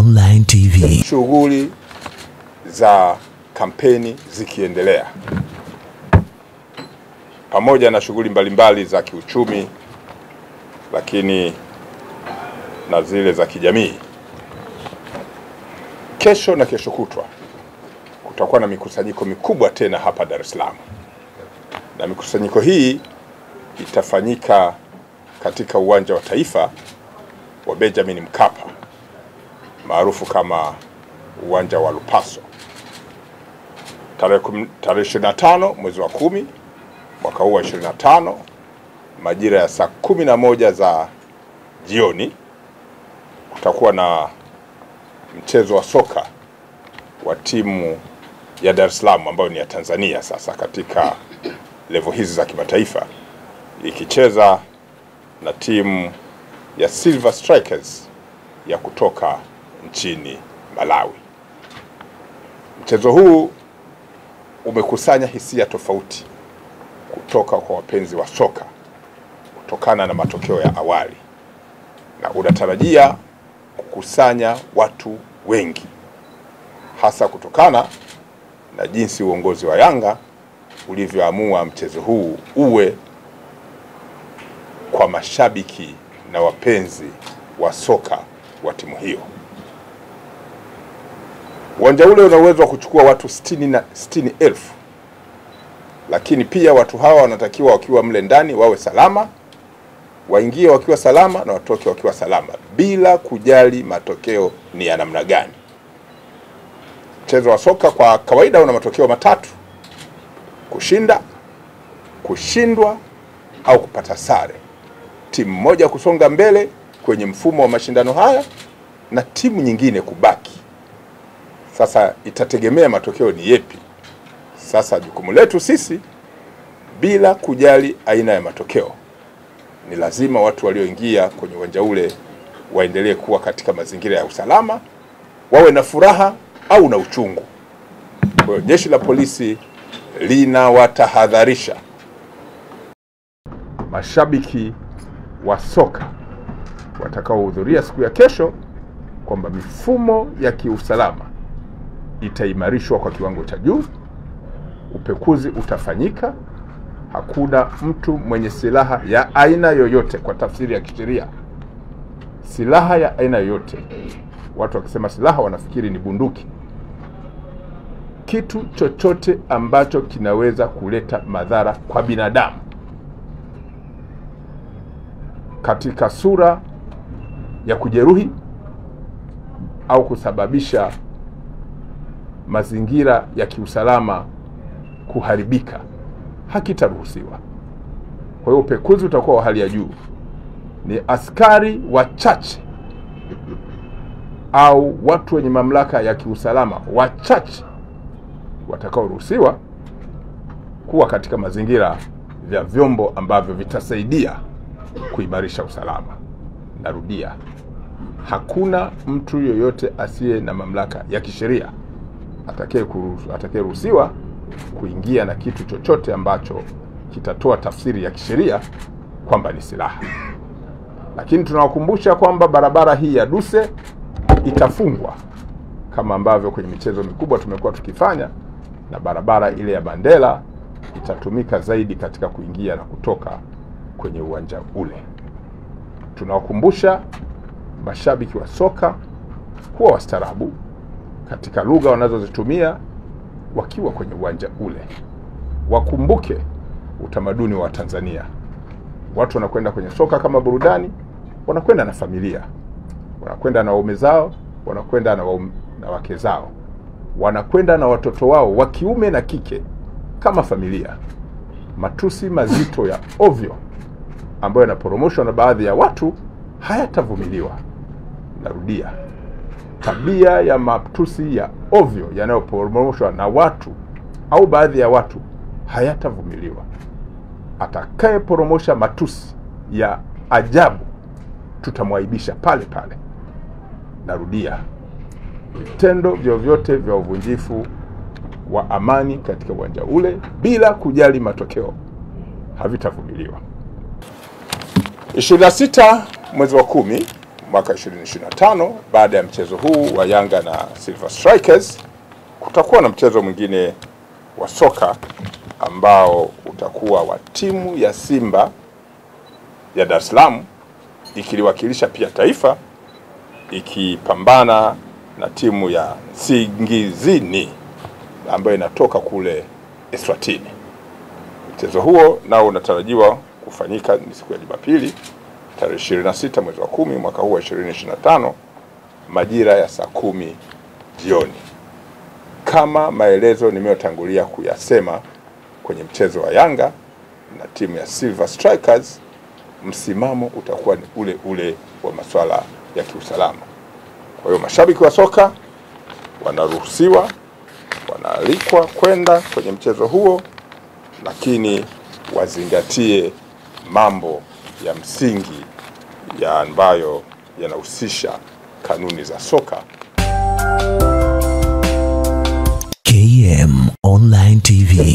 Online TV. Shughuli za kampeni zikiendelea pamoja na shughuli mbalimbali za kiuchumi, lakini na zile za kijamii. Kesho na kesho kutwa kutakuwa na mikusanyiko mikubwa tena hapa Dar es Salaam, na mikusanyiko hii itafanyika katika uwanja wa Taifa wa Benjamin Mkapa maarufu kama uwanja wa Lupaso, tarehe 25 mwezi wa 10 mwaka huu wa 25 majira ya saa 11 za jioni. Kutakuwa na mchezo wa soka wa timu ya Dar es Salaam ambayo ni ya Tanzania sasa katika level hizi za kimataifa, ikicheza na timu ya Silver Strikers ya kutoka nchini Malawi. Mchezo huu umekusanya hisia tofauti kutoka kwa wapenzi wa soka kutokana na matokeo ya awali, na unatarajia kukusanya watu wengi, hasa kutokana na jinsi uongozi wa Yanga ulivyoamua mchezo huu uwe kwa mashabiki na wapenzi wa soka wa timu hiyo. Uwanja ule una uwezo wa kuchukua watu 60,000, lakini pia watu hawa wanatakiwa wakiwa mle ndani wawe salama, waingie wakiwa salama na watoke wakiwa salama, bila kujali matokeo ni ya namna gani. Mchezo wa soka kwa kawaida una matokeo matatu: kushinda, kushindwa au kupata sare. Timu moja kusonga mbele kwenye mfumo wa mashindano haya na timu nyingine kubaki. Sasa itategemea matokeo ni yepi. Sasa jukumu letu sisi, bila kujali aina ya matokeo, ni lazima watu walioingia kwenye uwanja ule waendelee kuwa katika mazingira ya usalama, wawe na furaha au na uchungu. Kwa hiyo jeshi la polisi linawatahadharisha mashabiki wa soka watakaohudhuria siku ya kesho kwamba mifumo ya kiusalama itaimarishwa kwa kiwango cha juu. Upekuzi utafanyika. Hakuna mtu mwenye silaha ya aina yoyote, kwa tafsiri ya kisheria silaha ya aina yoyote, watu wakisema silaha wanafikiri ni bunduki, kitu chochote ambacho kinaweza kuleta madhara kwa binadamu katika sura ya kujeruhi au kusababisha mazingira ya kiusalama kuharibika, hakitaruhusiwa. Kwa hiyo upekuzi utakuwa wa hali ya juu. Ni askari wachache au watu wenye mamlaka ya kiusalama wachache watakaoruhusiwa kuwa katika mazingira ya vyombo ambavyo vitasaidia kuimarisha usalama. Narudia, hakuna mtu yoyote asiye na mamlaka ya kisheria atakayeruhusiwa kuingia na kitu chochote ambacho kitatoa tafsiri ya kisheria kwamba ni silaha. Lakini tunawakumbusha kwamba barabara hii ya Duse itafungwa kama ambavyo kwenye michezo mikubwa tumekuwa tukifanya, na barabara ile ya Mandela itatumika zaidi katika kuingia na kutoka kwenye uwanja ule. Tunawakumbusha mashabiki wa soka kuwa wastaarabu katika lugha wanazozitumia wakiwa kwenye uwanja ule. Wakumbuke utamaduni wa Tanzania. Watu wanakwenda kwenye soka kama burudani, wanakwenda na familia, wanakwenda na waume zao, wanakwenda na wake zao, wanakwenda na watoto wao wa kiume na kike kama familia. Matusi mazito ya ovyo ambayo yanaporomoshwa na baadhi ya watu hayatavumiliwa. Narudia, tabia ya matusi ya ovyo yanayoporomoshwa na watu au baadhi ya watu hayatavumiliwa. Atakayeporomosha matusi ya ajabu tutamwaibisha pale pale. Narudia, vitendo vyovyote vya uvunjifu wa amani katika uwanja ule bila kujali matokeo havitavumiliwa. 26 mwezi wa 10 mwaka 2025 baada ya mchezo huu wa Yanga na Silver Strikers, kutakuwa na mchezo mwingine wa soka ambao utakuwa wa timu ya Simba ya Dar es Salaam ikiliwakilisha pia taifa ikipambana na timu ya Nsingizini ambayo inatoka kule Eswatini. Mchezo huo nao unatarajiwa kufanyika ni siku ya Jumapili tarehe 26 mwezi wa 10 mwaka huu wa 2025 majira ya saa 10 jioni. Kama maelezo nimeyotangulia kuyasema kwenye mchezo wa Yanga na timu ya Silver Strikers, msimamo utakuwa ni ule ule wa masuala ya kiusalama. Kwa hiyo mashabiki wa soka wanaruhusiwa, wanaalikwa kwenda kwenye mchezo huo, lakini wazingatie mambo ya msingi ya ambayo yanahusisha kanuni za soka. KM Online TV.